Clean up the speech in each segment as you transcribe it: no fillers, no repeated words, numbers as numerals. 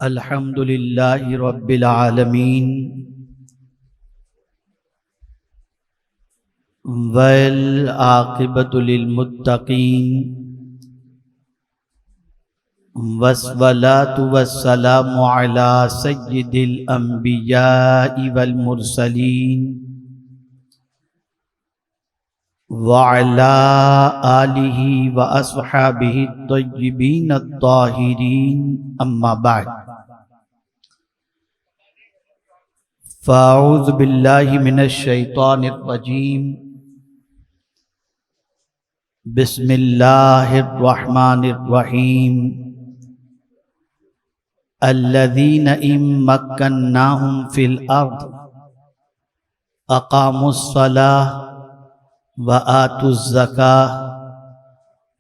الحمد للہ رب العالمین والعاقبۃ للمتقین والصلاۃ والسلام علی سید الانبیاء والمرسلین وعلی آلہ واصحابہ الطیبین الطاہرین اما بعد فاعوذ باللہ من الشیطان الرجیم بسم اللہ الرحمن الرحیم الذین ان مکناہم فی الارض اقاموا الصلاۃ وآتوا الزکاۃ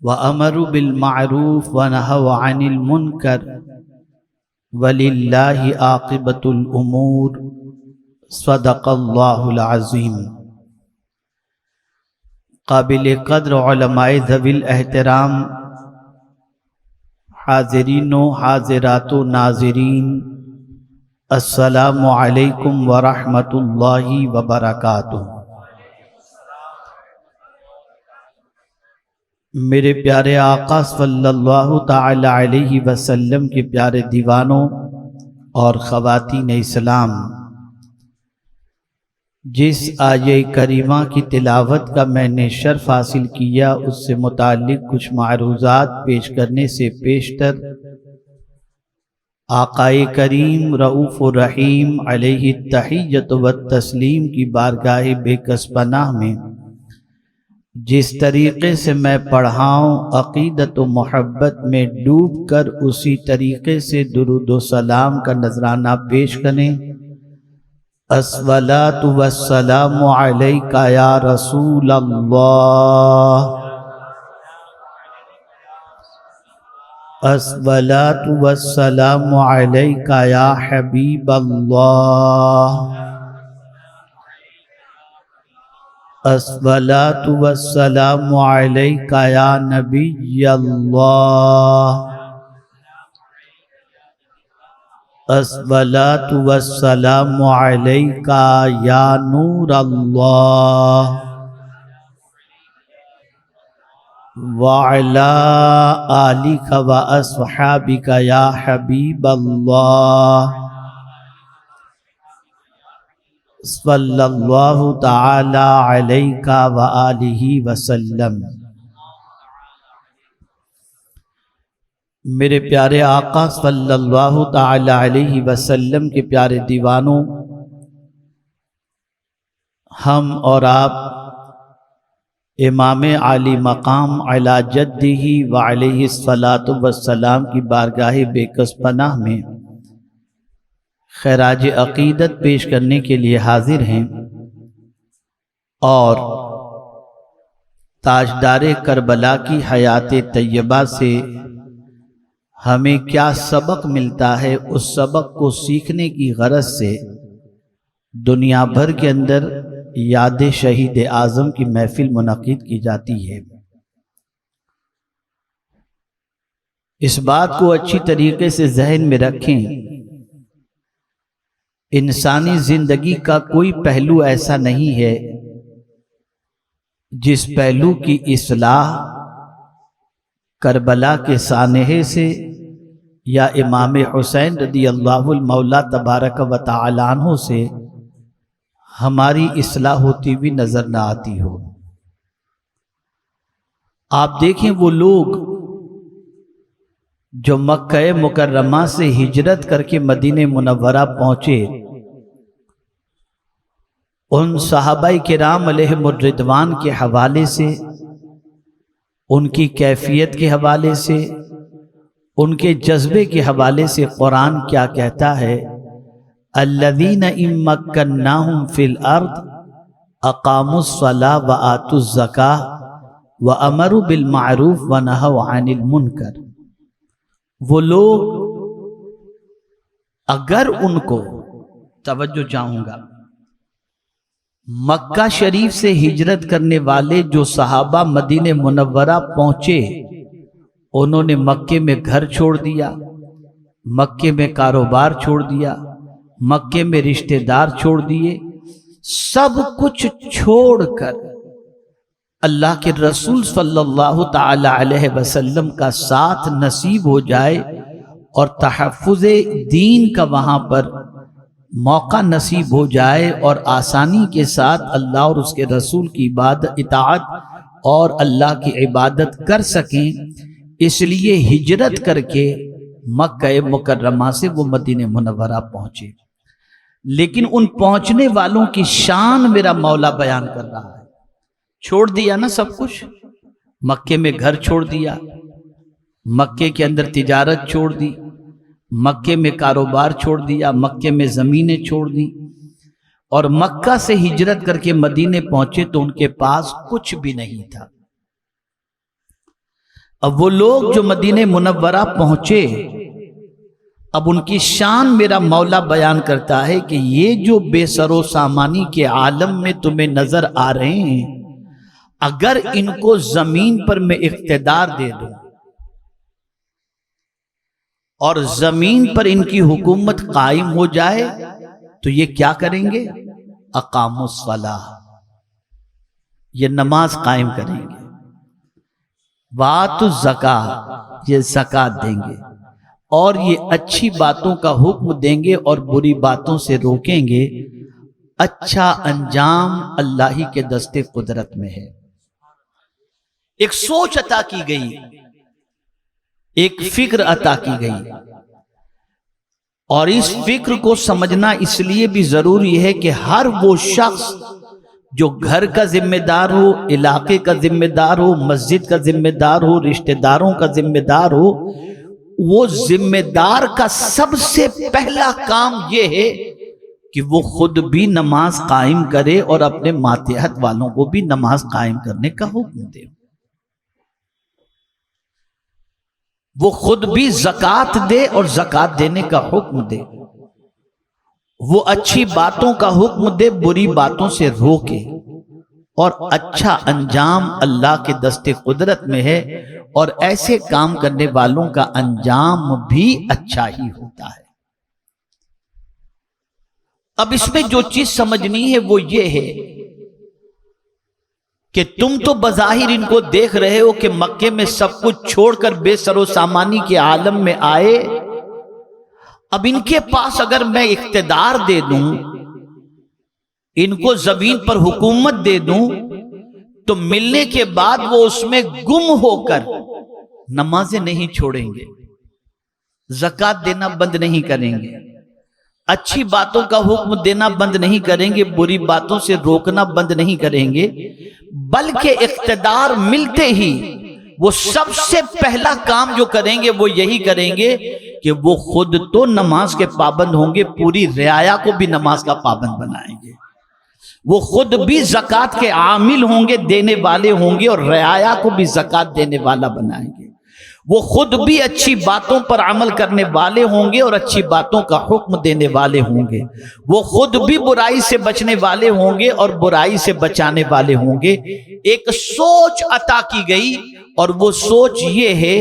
وامروا بالمعروف ونہوا عن المنکر وللہ عاقبۃ الامور صدق اللہ العظیم۔ قابل قدر علماء ذوی الاحترام، حاضرین و حاضرات و ناظرین، السلام علیکم ورحمۃ اللہ وبرکاتہ۔ میرے پیارے آقا صلی اللہ تعالی علیہ وسلم کے پیارے دیوانوں اور خواتین اسلام، جس آیہ کریمہ کی تلاوت کا میں نے شرف حاصل کیا، اس سے متعلق کچھ معروضات پیش کرنے سے پیشتر آقائے کریم رؤوف الرحیم علیہ التحیۃ والتسلیم کی بارگاہ بے کس پناہ میں جس طریقے سے میں پڑھاؤں، عقیدت و محبت میں ڈوب کر اسی طریقے سے درود و سلام کا نذرانہ پیش کریں۔ الصلاۃ والسلام علیک یا رسول اللہ، الصلاۃ والسلام علیک یا حبیب اللہ، الصلاۃ والسلام علیک یا نبی اللہ، الصلاۃ والسلام علیک یا نور اللہ، وعلی آلک واصحابک یا حبیب اللہ، صلی اللہ تعالی علیہ وآلہ وسلم۔ میرے پیارے آقا صلی اللہ تعالی علیہ وسلم کے پیارے دیوانوں، ہم اور آپ امام عالی مقام علی جدہ وعلیہ الصلاۃ والسلام کی بارگاہ بے کس پناہ میں خراج عقیدت پیش کرنے کے لیے حاضر ہیں، اور تاجدار کربلا کی حیات طیبہ سے ہمیں کیا سبق ملتا ہے، اس سبق کو سیکھنے کی غرض سے دنیا بھر کے اندر یاد شہید اعظم کی محفل منعقد کی جاتی ہے۔ اس بات کو اچھی طریقے سے ذہن میں رکھیں، انسانی زندگی کا کوئی پہلو ایسا نہیں ہے جس پہلو کی اصلاح کربلا کے سانحے سے یا امام حسین رضی اللہ المولا تبارک و تعالی عنہ سے ہماری اصلاح ہوتی ہوئی نظر نہ آتی ہو۔ آپ دیکھیں وہ لوگ جو مکہ مکرمہ سے ہجرت کر کے مدینہ منورہ پہنچے، ان صحابہ کرام علیہم الرضوان کے حوالے سے، ان کی کیفیت کے حوالے سے، ان کے جذبے کے حوالے سے قرآن کیا کہتا ہے؟ الذین ان مکناہم فی الارض اقاموا الصلاۃ وآتوا الزکاۃ وامروا بالمعروف ونہوا عن المنکر۔ وہ لوگ اگر ان کو، توجہ چاہوں گا، مکہ شریف سے ہجرت کرنے والے جو صحابہ مدینہ منورہ پہنچے، انہوں نے مکے میں گھر چھوڑ دیا، مکے میں کاروبار چھوڑ دیا، مکے میں رشتہ دار چھوڑ دیے، سب کچھ چھوڑ کر اللہ کے رسول صلی اللہ تعالی علیہ وسلم کا ساتھ نصیب ہو جائے اور تحفظ دین کا وہاں پر موقع نصیب ہو جائے اور آسانی کے ساتھ اللہ اور اس کے رسول کی اطاعت اور اللہ کی عبادت کر سکیں، اس لیے ہجرت کر کے مکہ مکرمہ سے وہ مدینہ منورہ پہنچے۔ لیکن ان پہنچنے والوں کی شان میرا مولا بیان کر رہا ہے۔ چھوڑ دیا نا سب کچھ، مکے میں گھر چھوڑ دیا، مکے کے اندر تجارت چھوڑ دی، مکے میں کاروبار چھوڑ دیا، مکے میں زمینیں چھوڑ دی، اور مکہ سے ہجرت کر کے مدینے پہنچے تو ان کے پاس کچھ بھی نہیں تھا۔ اب وہ لوگ جو مدینہ منورہ پہنچے، اب ان کی شان میرا مولا بیان کرتا ہے کہ یہ جو بے سر و سامانی کے عالم میں تمہیں نظر آ رہے ہیں، اگر ان کو زمین پر میں اقتدار دے دوں اور زمین پر ان کی حکومت قائم ہو جائے تو یہ کیا کریں گے؟ اقاموا الصلاۃ، یہ نماز قائم کریں گے، وآتوا الزکاۃ، یہ زکوٰۃ دیں گے، اور یہ اچھی باتوں کا حکم دیں گے اور بری باتوں سے روکیں گے۔ اچھا انجام اللہ ہی کے دست قدرت میں ہے۔ ایک سوچ عطا کی گئی، ایک فکر عطا کی گئی، اور اس فکر کو سمجھنا اس لیے بھی ضروری ہے کہ ہر وہ شخص جو گھر کا ذمہ دار ہو، علاقے کا ذمہ دار ہو، مسجد کا ذمہ دار ہو، رشتہ داروں کا ذمہ دار ہو، وہ ذمہ دار کا سب سے پہلا کام یہ ہے کہ وہ خود بھی نماز قائم کرے اور اپنے ماتحت والوں کو بھی نماز قائم کرنے کا حکم دے، وہ خود بھی زکوٰۃ دے اور زکوٰۃ دینے کا حکم دے، وہ اچھی باتوں کا حکم دے، بری باتوں سے روکے، اور اچھا انجام اللہ کے دست قدرت میں ہے، اور ایسے کام کرنے والوں کا انجام بھی اچھا ہی ہوتا ہے۔ اب اس میں جو چیز سمجھنی ہے وہ یہ ہے کہ تم تو بظاہر ان کو دیکھ رہے ہو کہ مکے میں سب کچھ چھوڑ کر بے سر و سامانی کے عالم میں آئے، اب ان کے پاس اگر میں اقتدار دے دوں، ان کو زمین پر حکومت دے دوں، تو ملنے کے بعد وہ اس میں گم ہو کر نمازیں نہیں چھوڑیں گے، زکوٰۃ دینا بند نہیں کریں گے، اچھی باتوں کا حکم دینا بند نہیں کریں گے، بری باتوں سے روکنا بند نہیں کریں گے، بلکہ اقتدار ملتے ہی وہ سب سے پہلا کام جو کریں گے وہ یہی کریں گے کہ وہ خود تو نماز کے پابند ہوں گے، پوری رعایا کو بھی نماز کا پابند بنائیں گے، وہ خود بھی زکوٰۃ کے عامل ہوں گے، دینے والے ہوں گے، اور رعایا کو بھی زکوٰۃ دینے والا بنائیں گے، وہ خود بھی اچھی باتوں پر عمل کرنے والے ہوں گے اور اچھی باتوں کا حکم دینے والے ہوں گے، وہ خود بھی برائی سے بچنے والے ہوں گے اور برائی سے بچانے والے ہوں گے۔ ایک سوچ عطا کی گئی، اور وہ سوچ یہ ہے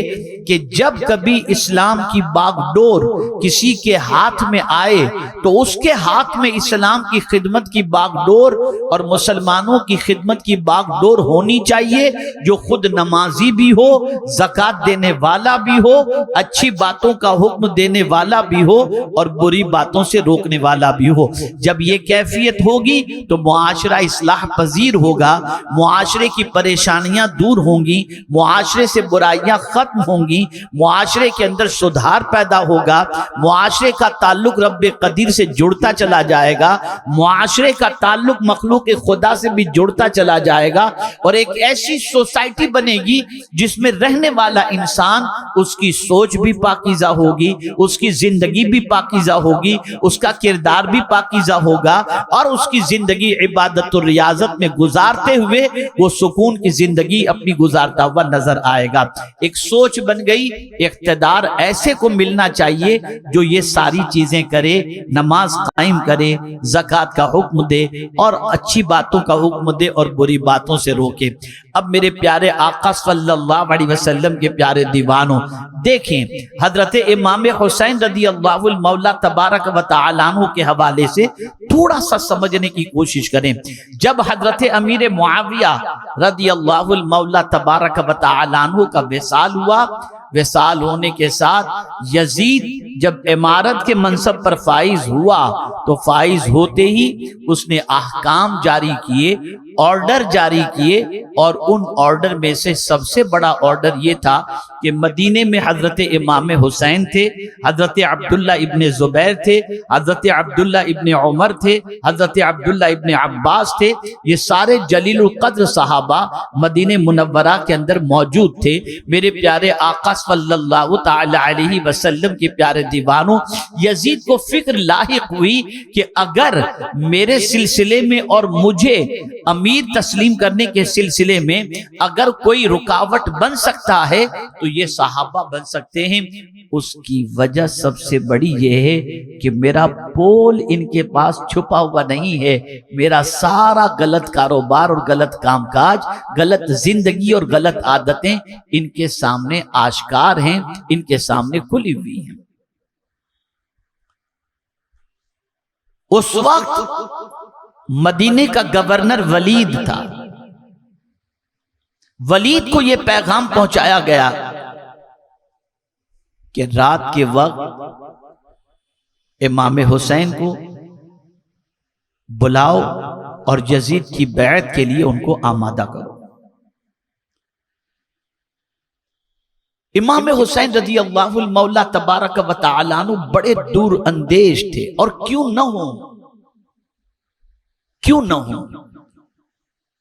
کہ جب کبھی اسلام کی باغ ڈور کسی کے ہاتھ میں آئے تو اس کے ہاتھ میں اسلام کی خدمت کی باغ ڈور اور مسلمانوں کی خدمت کی باغ ڈور ہونی چاہیے، جو خود نمازی بھی ہو، زکوٰۃ دینے والا بھی ہو، اچھی باتوں کا حکم دینے والا بھی ہو، اور بری باتوں سے روکنے والا بھی ہو۔ جب یہ کیفیت ہوگی تو معاشرہ اصلاح پذیر ہوگا، معاشرے کی پریشانیاں دور ہوں گی، معاشرے سے برائیاں ختم ہوں گی، معاشرے کے اندر سدھار پیدا ہوگا، معاشرے کا تعلق رب قدیر سے جڑتا چلا جائے گا، معاشرے کا تعلق مخلوق خدا سے بھی جڑتا چلا جائے گا، اور ایک ایسی سوسائٹی بنے گی جس میں رہنے والا انسان، اس کی سوچ بھی پاکیزہ ہوگی، اس کی زندگی بھی پاکیزہ ہوگی، اس کا کردار بھی پاکیزہ ہوگا، اور اس کی زندگی عبادت و ریاضت میں گزارتے ہوئے وہ سکون کی زندگی اپنی گزارتا ہوا نظر آئے گا۔ ایک سوچ بن گئی، اقتدار ایسے کو ملنا چاہیے جو یہ ساری چیزیں کرے، نماز قائم کرے، زکوٰۃ کا حکم دے اور اچھی باتوں کا حکم دے اور بری باتوں سے روکے۔ اب میرے پیارے آقا صلی اللہ علیہ وسلم کے پیارے دیوانوں، دیکھیں حضرت امام حسین رضی اللہ المولا تبارک و تعالیٰ عنہ کے حوالے سے تھوڑا سا سمجھنے کی کوشش کریں۔ جب حضرت امیر معاویہ رضی اللہ المولا تبارک و تعالیٰ عنہ کا وصال ہوا، وصال ہونے کے ساتھ یزید جب امارت کے منصب پر فائز ہوا تو فائز ہوتے ہی اس نے احکام جاری کیے، آرڈر جاری کیے، اور ان آرڈر میں سے سب سے بڑا آرڈر یہ تھا کہ مدینے میں حضرت امام حسین تھے، حضرت عبداللہ ابن زبیر تھے، حضرت عبداللہ ابن عمر تھے، حضرت عبداللہ ابن عباس تھے، یہ سارے جلیل القدر صحابہ مدینہ منورہ کے اندر موجود تھے۔ میرے پیارے آقا صلی اللہ تعالی علیہ وسلم کے پیارے دیوانوں، یزید کو فکر لاحق ہوئی کہ اگر میرے سلسلے میں اور مجھے امیر تسلیم کرنے کے سلسلے میں اگر کوئی رکاوٹ بن سکتا ہے تو یہ صحابہ بن سکتے ہیں۔ اس کی وجہ سب سے بڑی یہ ہے کہ میرا پول ان کے پاس چھپا ہوا نہیں ہے، میرا سارا غلط کاروبار اور غلط کام کاج، غلط زندگی اور غلط عادتیں ان کے سامنے آشکار ہیں، ان کے سامنے کھلی ہوئی ہیں۔ اس وقت مدینے کا گورنر ولید تھا۔ ولید کو یہ پیغام پہنچایا گیا کہ رات کے وقت امام حسین کو بلاؤ اور یزید کی بیعت کے لیے ان کو آمادہ کرو۔ امام حسین رضی اللہ المولا تبارک و تعالیٰ عنہ بڑے دور اندیش تھے، اور کیوں نہ ہوں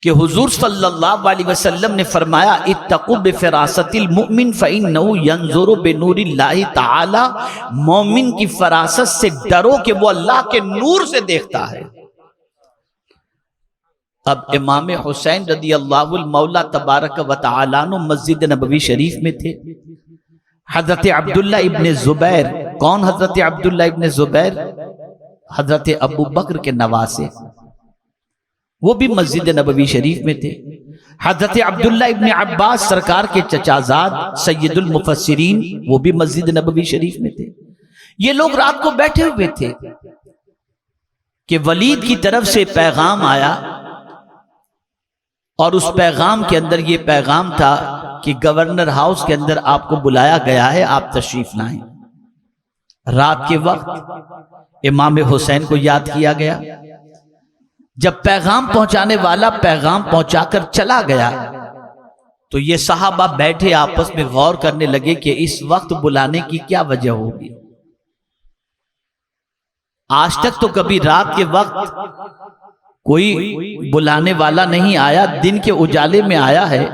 کہ حضور صلی اللہ علیہ وسلم نے فرمایا اتقوا بفراست المؤمن فإنه ينظر بنور اللہ تعالی، مومن کی فراست سے ڈرو کہ وہ اللہ کے نور سے دیکھتا ہے۔ اب امام حسین رضی اللہ المولا تبارک و تعالیٰ عنہ مسجد نبوی شریف میں تھے۔ حضرت عبداللہ ابن زبیر، کون حضرت عبداللہ ابن زبیر؟ حضرت ابو بکر کے نواسے، وہ بھی مسجد نبوی شریف میں تھے۔ حضرت عبداللہ ابن عباس سرکار کے چچازاد سید المفسرین، وہ بھی مسجد نبوی شریف میں تھے۔ یہ لوگ رات کو بیٹھے ہوئے تھے کہ ولید کی طرف سے پیغام آیا، اور اس پیغام کے اندر یہ پیغام تھا کہ گورنر ہاؤس کے اندر آپ کو بلایا گیا ہے، آپ تشریف لائیں۔ رات کے وقت امام حسین کو یاد کیا گیا۔ جب پیغام پہنچانے والا پیغام پہنچا کر چلا گیا تو یہ صحابہ بیٹھے آپس میں غور کرنے لگے کہ اس وقت بلانے کی کیا وجہ ہوگی۔ آج تک تو کبھی رات کے وقت کوئی بلانے والا نہیں آیا، دن کے اجالے میں آیا ہے،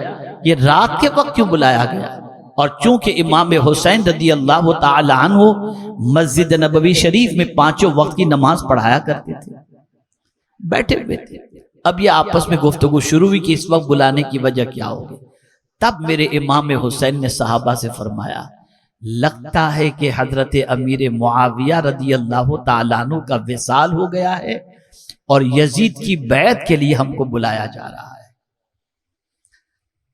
یہ رات کے وقت کیوں بلایا گیا؟ اور چونکہ امام حسین رضی اللہ تعالی عنہ مسجد نبوی شریف میں 5 وقت کی نماز پڑھایا کرتے تھے، بیٹھے ہوئے تھے۔ اب یہ آپس میں گفتگو شروع ہوئی کہ اس وقت بلانے کی وجہ کیا ہوگی۔ تب میرے امام حسین نے صحابہ سے فرمایا، لگتا ہے کہ حضرت امیر معاویہ رضی اللہ تعالیٰ عنہ کا وصال ہو گیا ہے اور یزید کی بیعت کے لیے ہم کو بلایا جا رہا ہے۔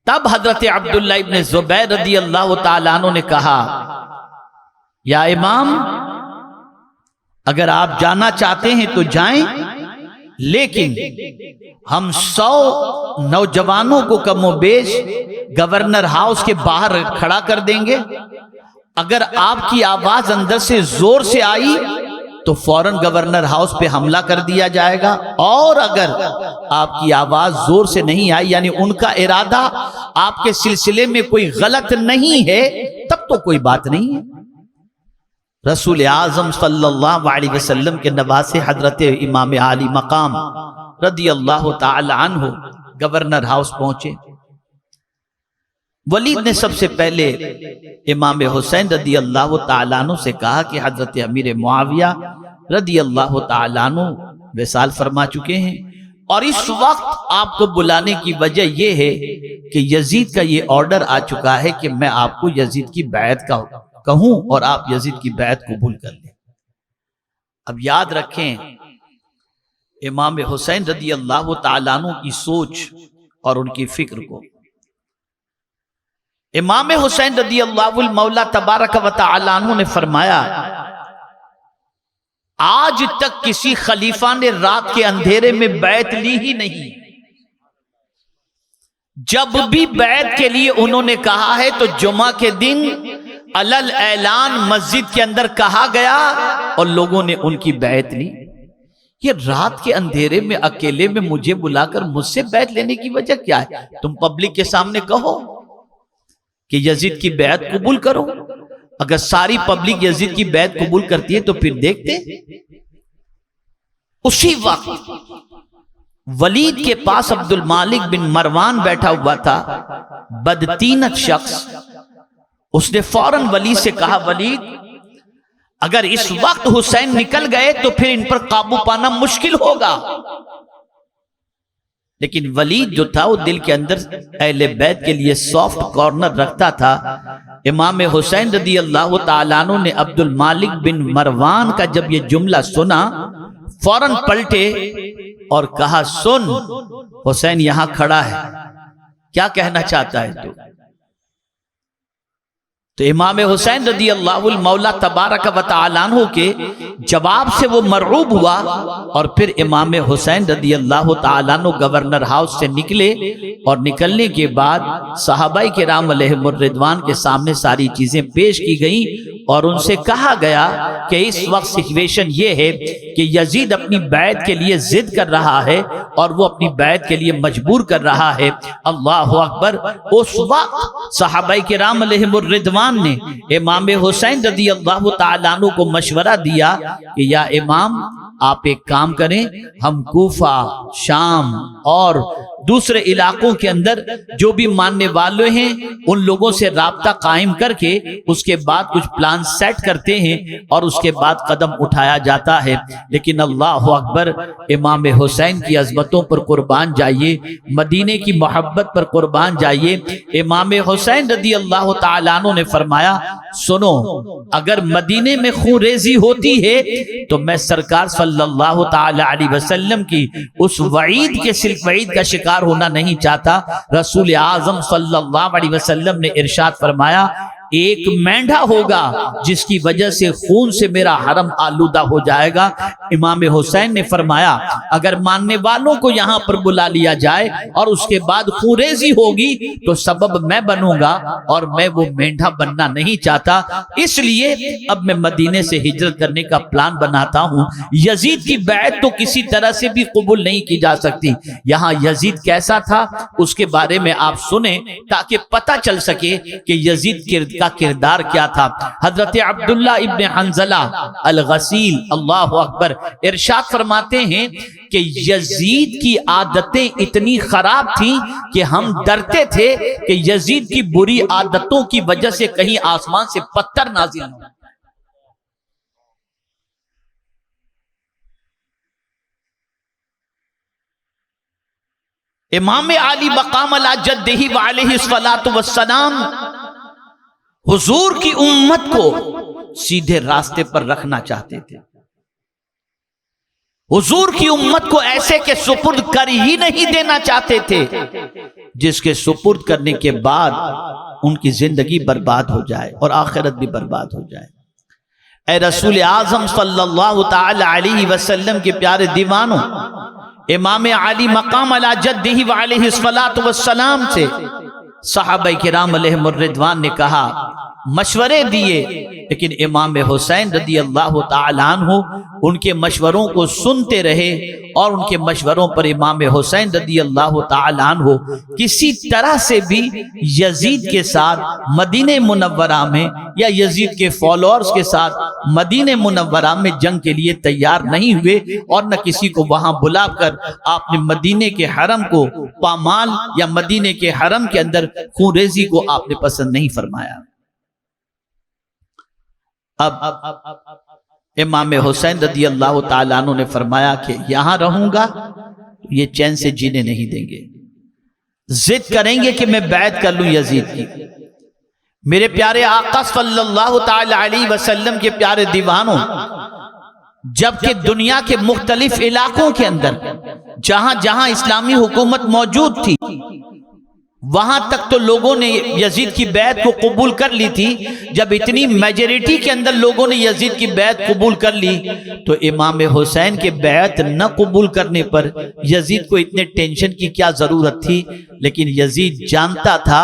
تب حضرت عبداللہ ابن زبیر رضی اللہ تعالیٰ عنہ نے کہا، یا امام، اگر آپ جانا چاہتے ہیں تو جائیں، لیکن ہم 100 نوجوانوں کو کم و بیش گورنر ہاؤس کے باہر کھڑا کر دیں گے۔ اگر آپ کی آواز اندر سے زور سے آئی تو فوراً گورنر ہاؤس پہ حملہ کر دیا جائے گا، اور اگر آپ کی آواز زور سے نہیں آئی، یعنی ان کا ارادہ آپ کے سلسلے میں کوئی غلط نہیں ہے، تب تو کوئی بات نہیں ہے۔ رسول اعظم صلی اللہ علیہ وسلم کے نواسے حضرت امام عالی مقام رضی اللہ تعالی عنہ گورنر ہاؤس پہنچے۔ ولید نے سب سے پہلے امام حسین رضی اللہ تعالیٰ عنہ سے کہا کہ حضرت امیر معاویہ رضی اللہ تعالیٰ عنہ وصال فرما چکے ہیں، اور اس وقت آپ کو بلانے کی وجہ یہ ہے کہ یزید کا یہ آرڈر آ چکا ہے کہ میں آپ کو یزید کی بیعت کا کہوں اور آپ یزید کی بیعت قبول کر لیں۔ اب یاد رکھیں امام حسین رضی اللہ تعالیٰ عنہ کی سوچ اور ان کی فکر کو۔ امام حسین رضی اللہ المولا تبارک و تعالیٰ عنہ نے فرمایا آج تک کسی خلیفہ نے رات کے اندھیرے میں بیعت لی ہی نہیں، جب بھی بیعت کے لیے انہوں نے کہا ہے تو جمعہ کے دن علل اعلان مسجد کے اندر کہا گیا اور لوگوں نے ان کی بیعت لی۔ یہ رات کے اندھیرے میں اکیلے میں مجھے بلا کر مجھ سے بیعت لینے کی وجہ کیا ہے؟ تم پبلک کے سامنے کہو کہ یزید کی بیعت قبول کرو۔ اگر ساری پبلک یزید کی بیعت قبول کرتی ہے تو پھر دیکھتے۔ اسی وقت ولید کے پاس عبد المالک بن مروان بیٹھا ہوا تھا، بدتینت شخص۔ اس نے فوراً ولید سے کہا ولید اگر اس وقت حسین نکل گئے تو پھر ان پر قابو پانا مشکل ہوگا۔ لیکن ولید جو تھا وہ دل کے اندر اہل بیت کے لیے سافٹ کارنر رکھتا تھا۔ امام حسین رضی اللہ تعالیٰ عنہ نے عبد المالک بن مروان کا جب یہ جملہ سنا فوراً پلٹے اور کہا سن حسین یہاں کھڑا ہے، کیا کہنا چاہتا ہے تو؟ تو امام حسین رضی اللہ المولا تبارک و تعالیٰ عنہ کے جواب سے وہ مرعوب ہوا، اور پھر امام حسین رضی اللہ تعالیٰ عنہ گورنر ہاؤس سے نکلے، اور نکلنے کے بعد صحابہ کرام علیہم الرضوان کے سامنے ساری چیزیں پیش کی گئیں، اور ان سے کہا گیا کہ اس وقت سچویشن یہ ہے کہ یزید اپنی بیعت کے لیے ضد کر رہا ہے اور وہ اپنی بیعت کے لیے مجبور کر رہا ہے۔ اللہ اکبر۔ اس وقت صحابہ کرام علیہم الرضوان نے امام حسین رضی اللہ تعالیٰ عنہ کو مشورہ دیا کہ یا امام آپ ایک کام کریں، ہم کوفہ، شام اور دوسرے علاقوں کے اندر جو بھی ماننے والے ہیں ان لوگوں سے رابطہ قائم کر کے اس کے بعد کچھ پلان سیٹ کرتے ہیں اور اس کے بعد قدم اٹھایا جاتا ہے۔ لیکن اللہ اکبر، امام حسین کی عظمتوں پر قربان جائیے، مدینے کی محبت پر قربان جائیے۔ امام حسین رضی اللہ تعالیٰ عنہ نے فرمایا سنو، اگر مدینے میں خون ریزی ہوتی ہے تو میں سرکار صلی اللہ تعالی علیہ وسلم کی اس وعید کے سلک وعید کا شکار ہونا نہیں چاہتا۔ رسول اعظم صلی اللہ علیہ وسلم نے ارشاد فرمایا ایک مینڈھا ہوگا جس کی وجہ سے خون سے میرا حرم آلودہ ہو جائے گا۔ امام حسین نے فرمایا اگر ماننے والوں کو یہاں پر بلا لیا جائے اور اس کے بعد خون ریزی ہوگی تو سبب میں بنوں گا، اور میں وہ مینڈھا بننا نہیں چاہتا، اس لیے اب میں مدینے سے ہجرت کرنے کا پلان بناتا ہوں۔ یزید کی بیعت تو کسی طرح سے بھی قبول نہیں کی جا سکتی۔ یہاں یزید کیسا تھا اس کے بارے میں آپ سنیں تاکہ پتہ چل سکے کہ یزید کا کردار کیا تھا۔ حضرت عبداللہ ابن حنظلہ الغسیل اللہ اکبر ارشاد فرماتے ہیں کہ یزید کی عادتیں اتنی خراب تھیں کہ ہم ڈرتے تھے کہ یزید کی بری عادتوں کی وجہ سے کہیں آسمان سے پتھر نازل نہ ہو۔ امام علی مقام علی جدہ وعلیہ الصلاۃ والسلام حضور کی امت کو سیدھے راستے پر رکھنا چاہتے تھے۔ حضور کی امت کو ایسے کے سپرد کر ہی نہیں دینا چاہتے تھے جس کے سپرد کرنے کے بعد ان کی زندگی برباد ہو جائے اور آخرت بھی برباد ہو جائے۔ اے رسول اعظم صلی اللہ تعالی علیہ وسلم کے پیارے دیوانوں، امام علی مقام علی جدہ وعلیہ الصلاۃ والسلام سے صحابہ کرام علیہم الرضوان نے کہا، مشورے دیے، لیکن امام حسین رضی اللہ تعالیٰ عنہ ان کے مشوروں کو سنتے رہے، اور ان کے مشوروں پر امام حسین رضی اللہ تعالیٰ عنہ کسی طرح سے بھی یزید کے ساتھ مدینہ منورہ میں یا یزید کے فالوورز کے ساتھ مدینہ منورہ میں جنگ کے لیے تیار نہیں ہوئے، اور نہ کسی کو وہاں بلا کر آپ نے مدینے کے حرم کو پامال یا مدینے کے حرم کے اندر خون ریزی کو آپ نے پسند نہیں فرمایا۔ اب امام حسین رضی اللہ تعالیٰ عنہ نے فرمایا کہ یہاں رہوں گا تو یہ چین سے جینے نہیں دیں گے، ضد کریں گے کہ میں بیعت کر لوں یزید کی۔ میرے پیارے آقا صلی اللہ تعالی علیہ وسلم کے پیارے دیوانوں، جبکہ دنیا کے مختلف علاقوں کے اندر جہاں جہاں اسلامی حکومت موجود تھی وہاں تک تو لوگوں نے یزید کی بیعت کو قبول کر لی تھی۔ جب اتنی میجورٹی کے اندر لوگوں نے یزید کی بیعت قبول کر لی تو امام حسین کے بیعت نہ قبول کرنے پر یزید کو اتنے ٹینشن کی کیا ضرورت تھی؟ لیکن یزید جانتا تھا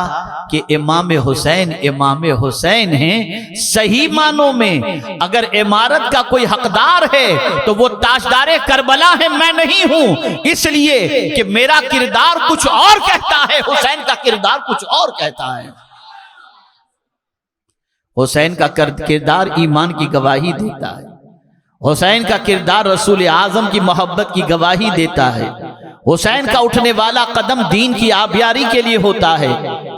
کہ امام حسین ہیں، صحیح معنوں میں اگر امارت کا کوئی حقدار ہے تو وہ تاجدار کربلا ہے، میں نہیں ہوں، اس لیے کہ میرا کردار کچھ اور کہتا ہے، حسین کا کردار کچھ اور کہتا ہے۔ حسین کا کردار ایمان کی گواہی دیتا ہے، حسین کا کردار رسول اعظم کی محبت کی گواہی دیتا ہے، حسین کا اٹھنے والا قدم دین کی آبیاری کے لیے ہوتا ہے۔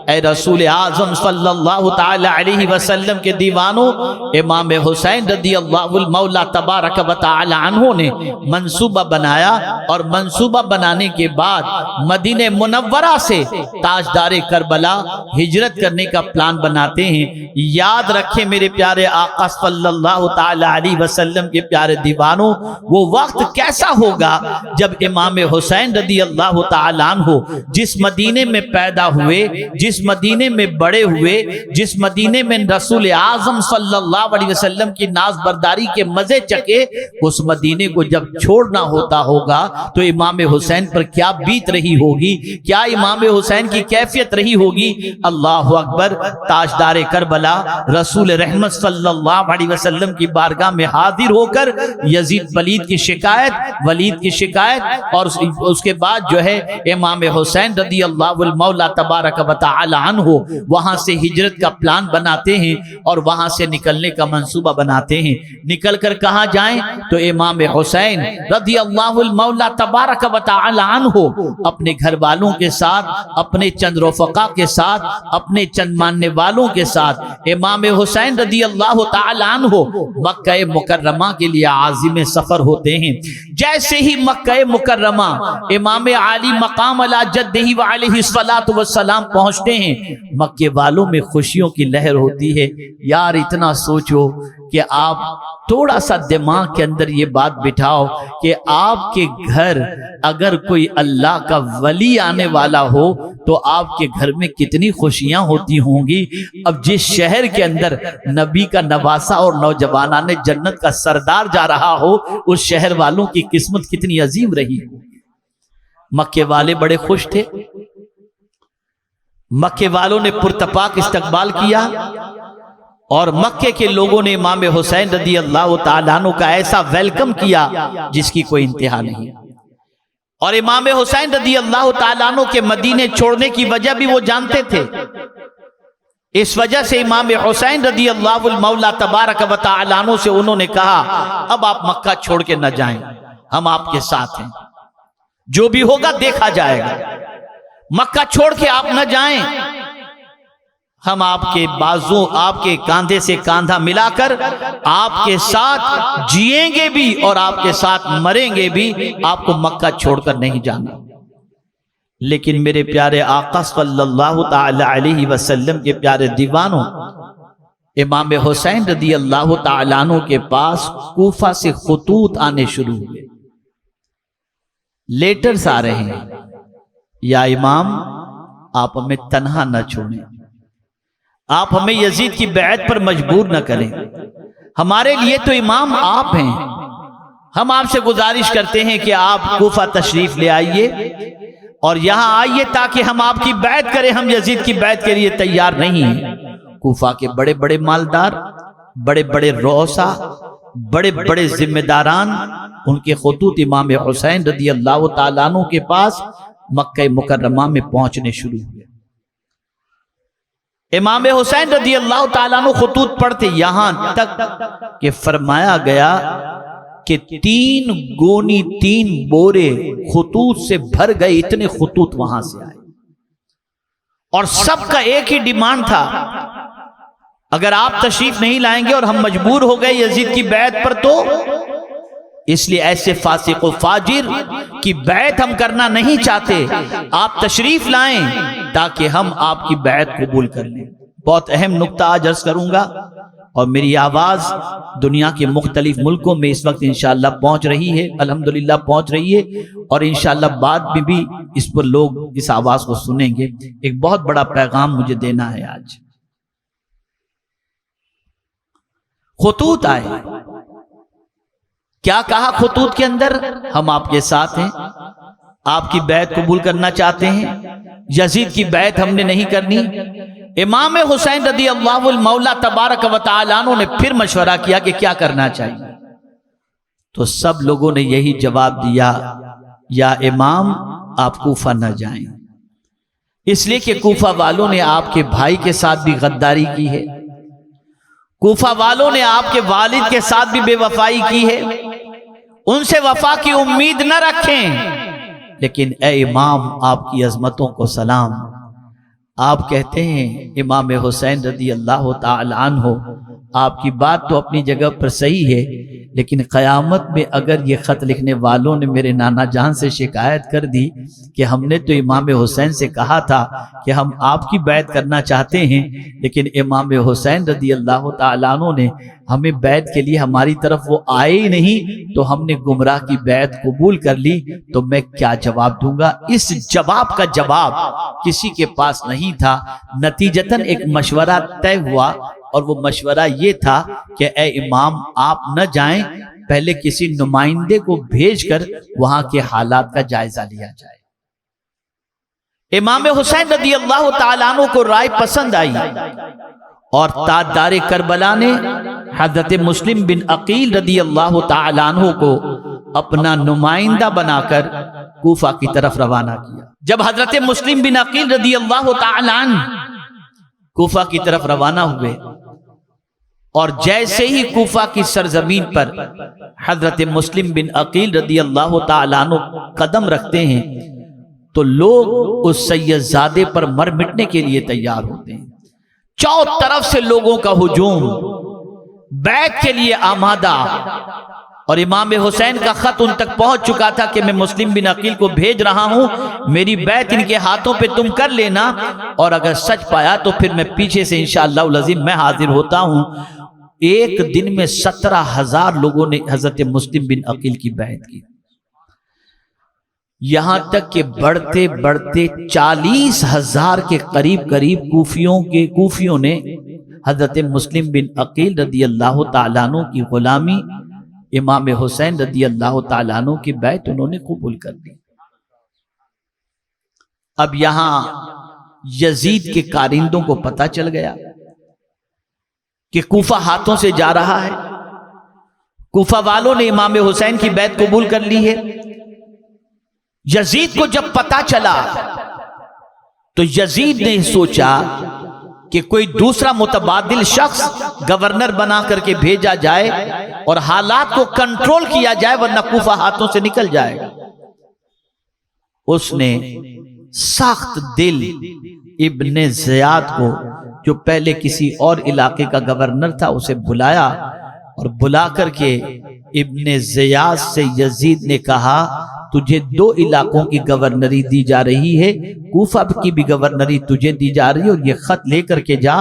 اے رسول اعظم صلی اللہ تعالی علیہ وسلم کے دیوانوں، امام حسین رضی اللہ المولا تبارک و تعالی عنہ نے منصوبہ بنایا، اور منصوبہ بنانے کے بعد مدینہ منورہ سے تاجدار کربلا ہجرت کرنے کا پلان بناتے ہیں۔ یاد رکھیں میرے پیارے آقا صلی اللہ تعالی علیہ وسلم کے پیارے دیوانوں، وہ وقت کیسا ہوگا جب امام حسین رضی اللہ تعالی عنہ جس مدینے میں پیدا ہوئے، جس مدینے میں بڑے ہوئے، جس مدینے میں رسول اعظم صلی اللہ علیہ وسلم کی ناز برداری کے مزے چکے، اس مدینے کو جب چھوڑنا ہوتا ہوگا تو امام حسین پر کیا بیت رہی ہوگی، کیا امام حسین کی کیفیت رہی ہوگی۔ اللہ اکبر۔ تاجدار کربلا رسول رحمت صلی اللہ علیہ وسلم کی بارگاہ میں حاضر ہو کر یزید ولید کی شکایت اور اس کے بعد جو ہے امام حسین رضی اللہ المولا تبارک و تعالی عنہ وہاں سے ہجرت کا پلان بناتے ہیں اور وہاں سے نکلنے کا منصوبہ بناتے ہیں۔ نکل کر کہاں جائیں تو امام حسین رضی اللہ المولا تبارک و تعالی عنہ اپنے گھر والوں کے ساتھ، اپنے چند رفقا کے ساتھ، اپنے چند ماننے والوں کے ساتھ امام حسین رضی اللہ تعالی عنہ مکہ مکرمہ کے لیے عازم سفر ہوتے ہیں۔ جیسے ہی مکہ مکرمہ امام عالی مقام علی جدہ وعلیہ الصلاۃ والسلام پہنچتے ہیں، مکے والوں میں خوشیوں کی لہر ہوتی ہے۔ یار اتنا سوچو کہ آپ تھوڑا سا دماغ کے اندر یہ بات بٹھاؤ کہ آپ کے گھر اگر کوئی اللہ کا ولی آنے والا ہو تو آپ کے گھر میں کتنی خوشیاں ہوتی ہوں گی۔ اب جس شہر کے اندر نبی کا نواسہ اور نوجوانان جنت کا سردار جا رہا ہو، اس شہر والوں کی قسمت کتنی عظیم رہی۔ مکے والے بڑے خوش تھے، مکے والوں نے پرتپاک استقبال کیا، اور مکے کے لوگوں نے امام حسین رضی اللہ تعالیٰ عنہ کا ایسا ویلکم کیا جس کی کوئی انتہا نہیں۔ اور امام حسین رضی اللہ تعالیٰ عنہ کے مدینے چھوڑنے کی وجہ بھی وہ جانتے تھے۔ اس وجہ سے امام حسین رضی اللہ المولا تبارک و تعالیٰ عنہ سے انہوں نے کہا اب آپ مکہ چھوڑ کے نہ جائیں، ہم آپ کے ساتھ ہیں، جو بھی ہوگا دیکھا جائے گا، مکہ چھوڑ کے آپ نہ جائیں، ہم آپ کے بازو، آپ کے کاندھے سے کاندھا ملا کر آپ کے ساتھ جیئیں گے بھی اور آپ کے ساتھ مریں گے بھی، آپ کو مکہ چھوڑ کر نہیں جانا۔ لیکن میرے پیارے آقا صلی اللہ تعالی علیہ وسلم کے پیارے دیوانوں، امام حسین رضی اللہ تعالیٰ عنہ کے پاس کوفہ سے خطوط آنے شروع ہوئے، لیٹرز آ رہے ہیں، یا امام آپ ہمیں تنہا نہ چھوڑیں، آپ ہمیں یزید کی بیعت پر مجبور نہ کریں، ہمارے لیے تو امام آپ ہیں، ہم آپ سے گزارش کرتے ہیں کہ آپ کوفہ تشریف لے آئیے اور یہاں آئیے تاکہ ہم آپ کی بیعت کریں، ہم یزید کی بیعت کے لیے تیار نہیں ہیں۔ کوفہ کے بڑے بڑے مالدار، بڑے بڑے رؤسا، بڑے بڑے ذمہ داران، ان کے خطوط امام حسین رضی اللہ تعالیٰ عنہ کے پاس مکہ مکرمہ میں پہنچنے شروع ہوئے۔ امام حسین رضی اللہ تعالیٰ عنہ خطوط پڑھتے، یہاں تک کہ فرمایا گیا کہ 3 گونی 3 بورے خطوط سے بھر گئے، اتنے خطوط وہاں سے آئے، اور سب کا ایک ہی ڈیمانڈ تھا، اگر آپ تشریف نہیں لائیں گے اور ہم مجبور ہو گئے یزید کی بیعت پر تو اس لیے ایسے فاسق و فاجر کی بیعت ہم کرنا نہیں چاہتے. آپ تشریف لائیں تاکہ ہم آپ کی بیعت قبول کر لیں. بہت اہم نکتہ آج عرض کروں گا، اور میری آواز دنیا کے مختلف ملکوں میں اس وقت انشاءاللہ پہنچ رہی ہے، الحمدللہ پہنچ رہی ہے، اور انشاءاللہ بعد میں بھی اس پر لوگ اس آواز کو سنیں گے. ایک بہت بڑا پیغام مجھے دینا ہے آج. خطوط آئے، کیا کہا خطوط کے اندر؟ ہم آپ کے ساتھ ہیں، آپ کی بیعت قبول کرنا چاہتے ہیں، یزید کی بیعت ہم نے نہیں کرنی. امام حسین رضی اللہ المولا تبارک و تعالیٰ عنہ نے پھر مشورہ کیا کہ کیا کرنا چاہیے. تو سب لوگوں نے یہی جواب دیا، یا امام آپ کوفہ نہ جائیں، اس لیے کہ کوفہ والوں نے آپ کے بھائی کے ساتھ بھی غداری کی ہے، کوفہ والوں نے آپ کے والد کے ساتھ بھی بے وفائی کی ہے، ان سے وفا کی امید نہ رکھیں. لیکن اے امام آپ کی عظمتوں کو سلام. آپ کہتے ہیں امام حسین رضی اللہ تعالی عنہ، آپ کی بات تو اپنی جگہ پر صحیح ہے، لیکن قیامت میں اگر یہ خط لکھنے والوں نے میرے نانا جان سے شکایت کر دی کہ ہم نے تو امام حسین سے کہا تھا کہ ہم آپ کی بیعت کرنا چاہتے ہیں، لیکن امام حسین رضی اللہ تعالیٰ عنہ نے ہمیں بیعت کے لیے ہماری طرف وہ آئے ہی نہیں، تو ہم نے گمراہ کی بیعت قبول کر لی، تو میں کیا جواب دوں گا؟ اس جواب کا جواب کسی کے پاس نہیں تھا. نتیجتاً ایک مشورہ طے ہوا، اور وہ مشورہ یہ تھا کہ اے امام آپ نہ جائیں، پہلے کسی نمائندے کو بھیج کر وہاں کے حالات کا جائزہ لیا جائے. امام حسین رضی اللہ تعالیٰ عنہ کو رائے پسند آئی، اور تاجدار کربلا نے حضرت مسلم بن عقیل رضی اللہ تعالیٰ عنہ کو اپنا نمائندہ بنا کر کوفہ کی طرف روانہ کیا. جب حضرت مسلم بن عقیل رضی اللہ تعالیٰ عنہ کوفہ کی طرف روانہ ہوئے، اور جیسے ہی کوفہ کی سرزمین پر حضرت مسلم بن عقیل رضی اللہ تعالیٰ عنہ قدم رکھتے ہیں، تو لوگ اس سید زادے پر مر مٹنے کے لیے تیار ہوتے ہیں. چاروں طرف سے لوگوں کا ہجوم، بیعت کے لیے آمادہ. اور امام حسین کا خط ان تک پہنچ چکا تھا کہ میں مسلم بن عقیل کو بھیج رہا ہوں، میری بیعت ان کے ہاتھوں پہ تم کر لینا، اور اگر سچ پایا تو پھر میں پیچھے سے انشاءاللہ العظیم میں حاضر ہوتا ہوں. ایک دن میں 17,000 لوگوں نے حضرت مسلم بن عقیل کی بیعت کی. یہاں تک کہ بڑھتے بڑھتے 40,000 کے قریب کوفیوں نے حضرت مسلم بن عقیل رضی اللہ تعالیٰ عنہ کی غلامی، امام حسین رضی اللہ تعالیٰ عنہ کی بیعت انہوں نے قبول کر لی. اب یہاں یزید کے کارندوں کو پتہ چل گیا کہ کوفہ ہاتھوں سے جا رہا ہے. کوفہ والوں نے امام حسین کی بیعت قبول کر لی ہے. یزید کو جب پتہ چلا تو یزید نے سوچا کہ کوئی دوسرا متبادل شخص گورنر بنا کر کے بھیجا جائے اور حالات کو کنٹرول کیا جائے، ورنہ کوفہ ہاتھوں سے نکل جائے گا. اس نے سخت دل ابن زیاد کو، جو پہلے کسی اور علاقے کا گورنر تھا، اسے بلایا، اور بلا کر کے ابن زیاد سے یزید نے کہا تجھے 2 علاقوں کی گورنری دی جا رہی ہے، کوفہ کی بھی گورنری تجھے دی جا رہی ہے، اور یہ خط لے کر کے جا.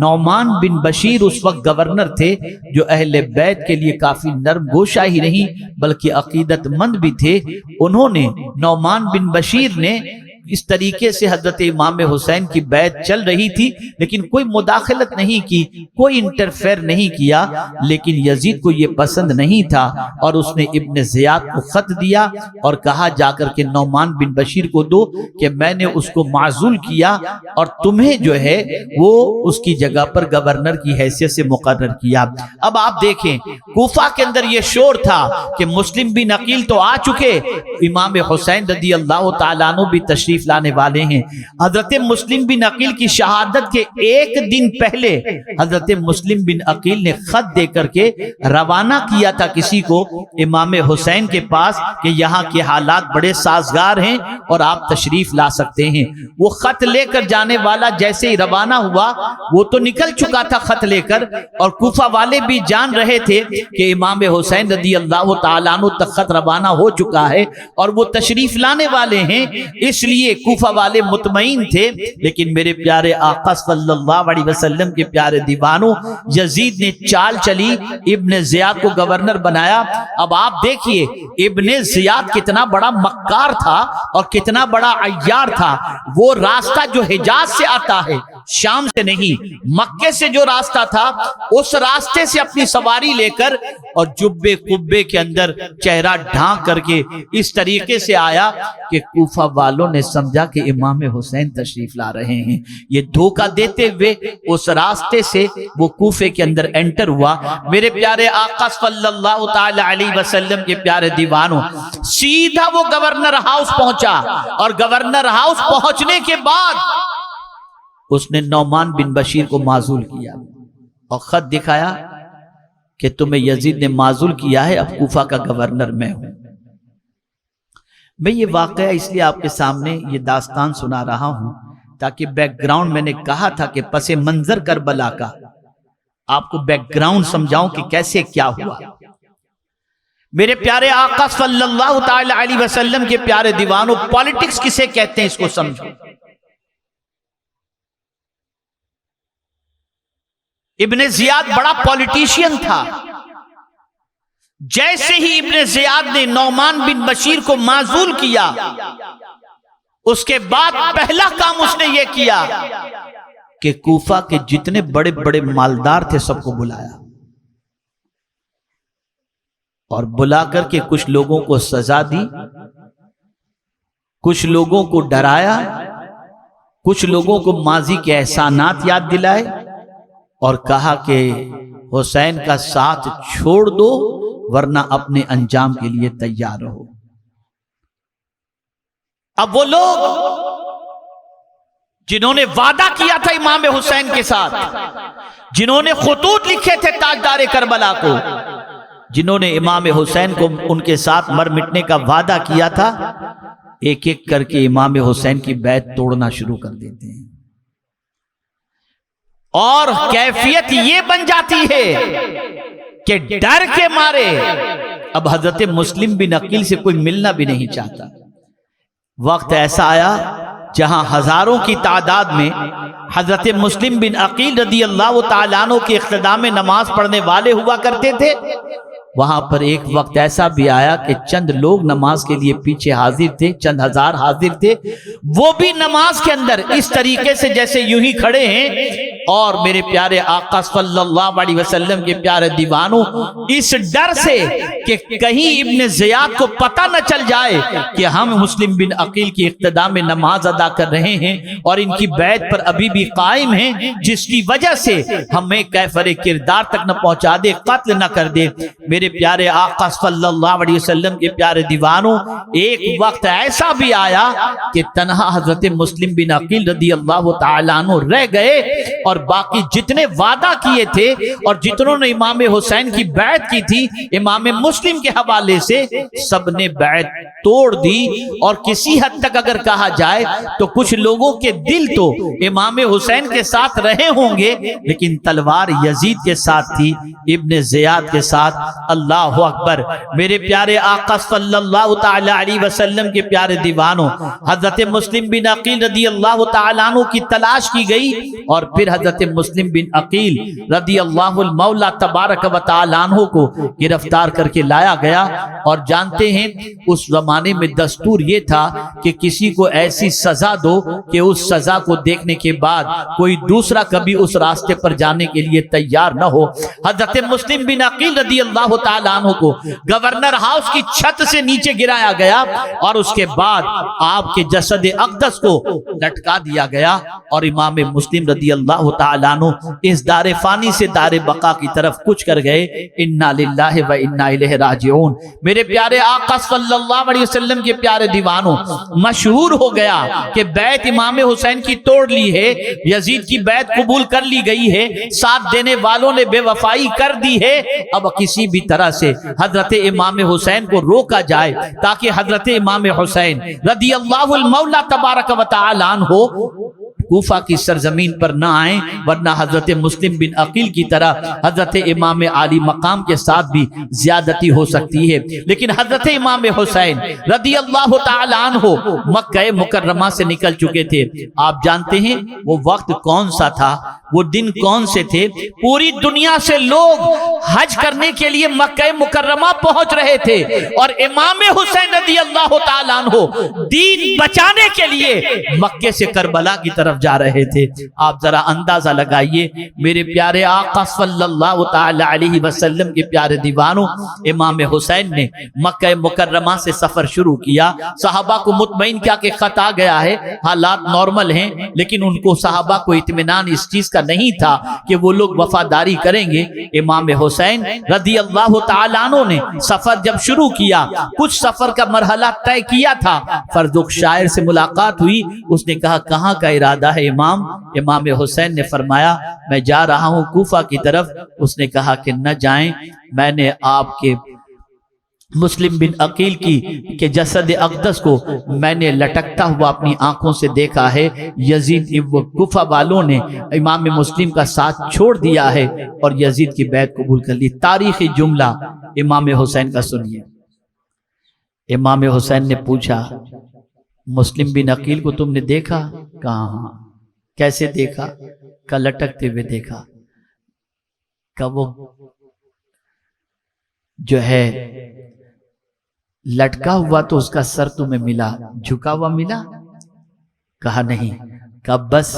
نعمان بن بشیر اس وقت گورنر تھے، جو اہل بیت کے لیے کافی نرم گوشہ ہی نہیں بلکہ عقیدت مند بھی تھے. انہوں نے، نعمان بن بشیر نے اس طریقے سے حضرت امام حسین کی بیعت چل رہی تھی، لیکن کوئی مداخلت نہیں کی، کوئی انٹرفیئر نہیں کیا. لیکن یزید کو یہ پسند نہیں تھا، اور اس نے ابن زیاد کو خط دیا اور کہا جا کر کے نعمان بن بشیر کو دو کہ میں نے اس کو معزول کیا، اور تمہیں جو ہے وہ اس کی جگہ پر گورنر کی حیثیت سے مقرر کیا. اب آپ دیکھیں کوفہ کے اندر یہ شور تھا کہ مسلم بن عقیل تو آ چکے، امام حسین رضی اللہ تعالیٰ عنہ بھی تشریف تشریف لانے والے ہیں۔ حضرت مسلم بن عقیل کی شہادت کے ایک دن پہلے حضرت مسلم بن عقیل نے خط دے کر کے روانہ کیا تھا کسی کو امام حسین کے پاس کہ یہاں کے حالات بڑے سازگار ہیں اور آپ تشریف لا سکتے ہیں۔ وہ خط لے کر جانے والا جیسے ہی روانہ ہوا، وہ تو نکل چکا تھا خط لے کر، اور کوفہ والے بھی جان رہے تھے کہ امام حسین رضی اللہ تعالیٰ عنہ تک خط روانہ ہو چکا ہے اور وہ تشریف لانے والے ہیں، اس لیے کوفہ والے مطمئن تھے۔ لیکن میرے پیارے آقا صلی اللہ علیہ وسلم کے پیارے دیوانوں، یزید نے چال چلی، ابن زیاد کو گورنر بنایا۔ اب آپ دیکھیے ابن زیاد کتنا بڑا مکار تھا اور کتنا بڑا عیار تھا۔ وہ راستہ جو حجاز سے آتا ہے، شام سے نہیں، مکے سے جو راستہ تھا، اس راستے سے اپنی سواری لے کر اور جبے قبے کے اندر چہرہ ڈھانک کر کے اس طریقے سے آیا کہ کوفہ والوں نے سمجھا کہ امام حسین تشریف لا رہے ہیں۔ یہ دھوکہ دیتے ہوئے اس راستے سے وہ کوفے کے اندر انٹر ہوا۔ میرے پیارے آقا صلی اللہ تعالی علیہ وسلم کے پیارے دیوانوں، سیدھا وہ گورنر ہاؤس پہنچا، اور گورنر ہاؤس پہنچنے کے بعد اس نے نعمان بن بشیر کو معزول کیا اور خط دکھایا کہ تمہیں یزید نے معزول کیا ہے، اب کوفہ کا گورنر میں ہوں۔ میں یہ واقعہ اس لیے آپ کے سامنے یہ داستان سنا رہا ہوں تاکہ بیک گراؤنڈ، میں نے کہا تھا کہ پس منظر کربلا کا آپ کو بیک گراؤنڈ سمجھاؤں کہ کیسے کیا ہوا۔ میرے پیارے آقا صلی اللہ تعالی علیہ وسلم کے پیارے دیوانوں، پالیٹکس کسے کہتے ہیں اس کو سمجھو۔ ابن زیاد بڑا پولیٹیشین تھا۔ جیسے ہی ابن زیاد نے نعمان بن بشیر کو معزول کیا، اس کے بعد پہلا کام اس نے یہ کیا کہ کوفہ کے جتنے بڑے بڑے مالدار تھے سب کو بلایا، اور بلا کر کے کچھ لوگوں کو سزا دی، کچھ لوگوں کو ڈرایا، کچھ لوگوں کو ماضی کے احسانات یاد دلائے، اور کہا کہ حسین کا ساتھ چھوڑ دو ورنہ اپنے انجام کے لیے تیار رہو۔ اب وہ لوگ جنہوں نے وعدہ کیا تھا امام حسین کے ساتھ، جنہوں نے خطوط لکھے تھے تاجدار کربلا کو، جنہوں نے امام حسین کو ان کے ساتھ مر مٹنے کا وعدہ کیا تھا، ایک ایک کر کے امام حسین کی بیعت توڑنا شروع کر دیتے ہیں، اور کیفیت یہ بن جاتی ہے کہ ڈر کے مارے اب حضرت مسلم بن عقیل سے کوئی ملنا بھی نہیں چاہتا۔ وقت ایسا آیا جہاں ہزاروں کی تعداد میں حضرت مسلم بن عقیل رضی اللہ تعالیٰ عنہ کے اقتداء میں نماز پڑھنے والے ہوا کرتے تھے۔ وہاں پر ایک وقت ایسا بھی آیا کہ چند لوگ نماز کے لیے پیچھے حاضر تھے، چند ہزار حاضر تھے، وہ بھی نماز کے اندر اس طریقے سے جیسے یوں ہی کھڑے ہیں، اور میرے پیارے آقا صلی اللہ علیہ وسلم کے پیارے دیوانوں، اس ڈر سے کہ کہیں ابن زیاد کو پتہ نہ چل جائے کہ ہم مسلم بن عقیل کی اقتداء میں نماز ادا کر رہے ہیں اور ان کی بیعت پر ابھی بھی قائم ہیں، جس کی وجہ سے ہمیں کیفر کردار تک نہ پہنچا دے، قتل نہ کر دے۔ میرے پیارے آقا صلی اللہ علیہ وسلم کے پیارے دیوانوں، ایک وقت ایسا بھی آیا کہ تنہا حضرت مسلم بن عقیل رضی اللہ تعالیٰ عنہ رہ گئے، اور باقی جتنے وعدہ کیے تھے اور جتنوں نے امام حسین کی بیعت کی تھی امام مسلم کے حوالے سے، سب نے بیعت توڑ دی۔ اور کسی حد تک اگر کہا جائے تو کچھ لوگوں کے دل تو امام حسین کے ساتھ رہے ہوں گے، لیکن تلوار یزید کے ساتھ تھی، ابن زیاد کے ساتھ۔ اللہ اکبر۔ میرے پیارے آقا صلی اللہ تعالی علیہ وسلم کے پیارے دیوانوں، حضرت مسلم بن عقیل رضی اللہ تعالیٰ عنہ کی تلاش کی گئی، اور پھر حضرت مسلم بن عقیل رضی اللہ المولا تبارک و تعالیٰ عنہ کو گرفتار کر کے لایا گیا۔ اور جانتے ہیں اس زمانے میں دستور یہ تھا کہ کسی کو ایسی سزا دو کہ اس سزا کو دیکھنے کے بعد کوئی دوسرا کبھی اس راستے پر جانے کے لیے تیار نہ ہو۔ حضرت مسلم بن عقیل رضی اللہ تعالیٰ عنہ کو گورنر ہاؤس کی چھت سے نیچے گرایا گیا، اور اس کے بعد آپ کے جسد اقدس کو لٹکا دیا گیا، اور امام مسلم رضی اللہ تعالیٰ عنہ اس دار فانی سے دار بقا کی طرف کچھ کر گئے۔ انا للہ و انا الیہ راجعون۔ میرے پیارے آقا صلی اللہ علیہ علیہ وسلم کے پیارے دیوانوں، مشہور ہو گیا کہ بیعت امام حسین کی توڑ لی ہے، یزید کی بیعت قبول کر لی گئی ہے، ساتھ دینے والوں نے بے وفائی کر دی ہے، اب کسی بھی طرح سے حضرت امام حسین کو روکا جائے تاکہ حضرت امام حسین رضی اللہ المولا تبارک و تعالی عنہ کوفہ کی سرزمین پر نہ آئیں، ورنہ حضرت مسلم بن عقیل کی طرح حضرت امام عالی مقام کے ساتھ بھی زیادتی ہو سکتی ہے۔ لیکن حضرت امام حسین رضی اللہ تعالی عنہ مکہ مکرمہ سے نکل چکے تھے۔ آپ جانتے ہیں وہ وقت کون سا تھا، وہ دن کون سے تھے؟ پوری دنیا سے لوگ حج کرنے کے لیے مکہ مکرمہ پہنچ رہے تھے، اور امام حسین رضی اللہ تعالی عنہ دین بچانے کے لیے مکے سے کربلا کی طرف جا رہے تھے۔ آپ ذرا اندازہ لگائیے، میرے پیارے آقا صلی اللہ تعالی علیہ وسلم کے پیارے دیوانوں، امام حسین نے مکہ مکرمہ سے سفر شروع کیا۔ صحابہ کو مطمئن کیا کہ خط آ گیا ہے، حالات نارمل ہیں، لیکن ان کو صحابہ کو اطمینان اس چیز کا نہیں تھا کہ وہ لوگ وفاداری کریں گے۔ امام حسین رضی اللہ تعالی عنہ نے سفر جب شروع کیا، کچھ سفر کا مرحلہ طے کیا تھا، فرزوق شاعر سے ملاقات ہوئی، اس نے کہا کہاں کا ارادہ ہے امام؟ امام حسین نے فرمایا میں جا رہا ہوں کوفہ کی طرف۔ اس نے کہا کہ نہ جائیں، میں نے آپ کے مسلم بن عقیل کی کہ جسد اقدس کو میں نے لٹکتا ہوا اپنی آنکھوں سے دیکھا ہے۔ یزید کوفہ والوں نے امام مسلم کا ساتھ چھوڑ دیا ہے اور یزید کی بیعت قبول کر لی۔ تاریخی جملہ امام حسین کا سنیے۔ امام حسین نے پوچھا مسلم بن عقیل کو تم نے دیکھا؟ کہا ہاں۔ کیسے دیکھا؟ کہ لٹکتے ہوئے دیکھا۔ کہ وہ جو ہے لٹکا ہوا تو اس کا سر تمہیں ملا، جھکا ہوا ملا؟ کہا نہیں۔ کہ بس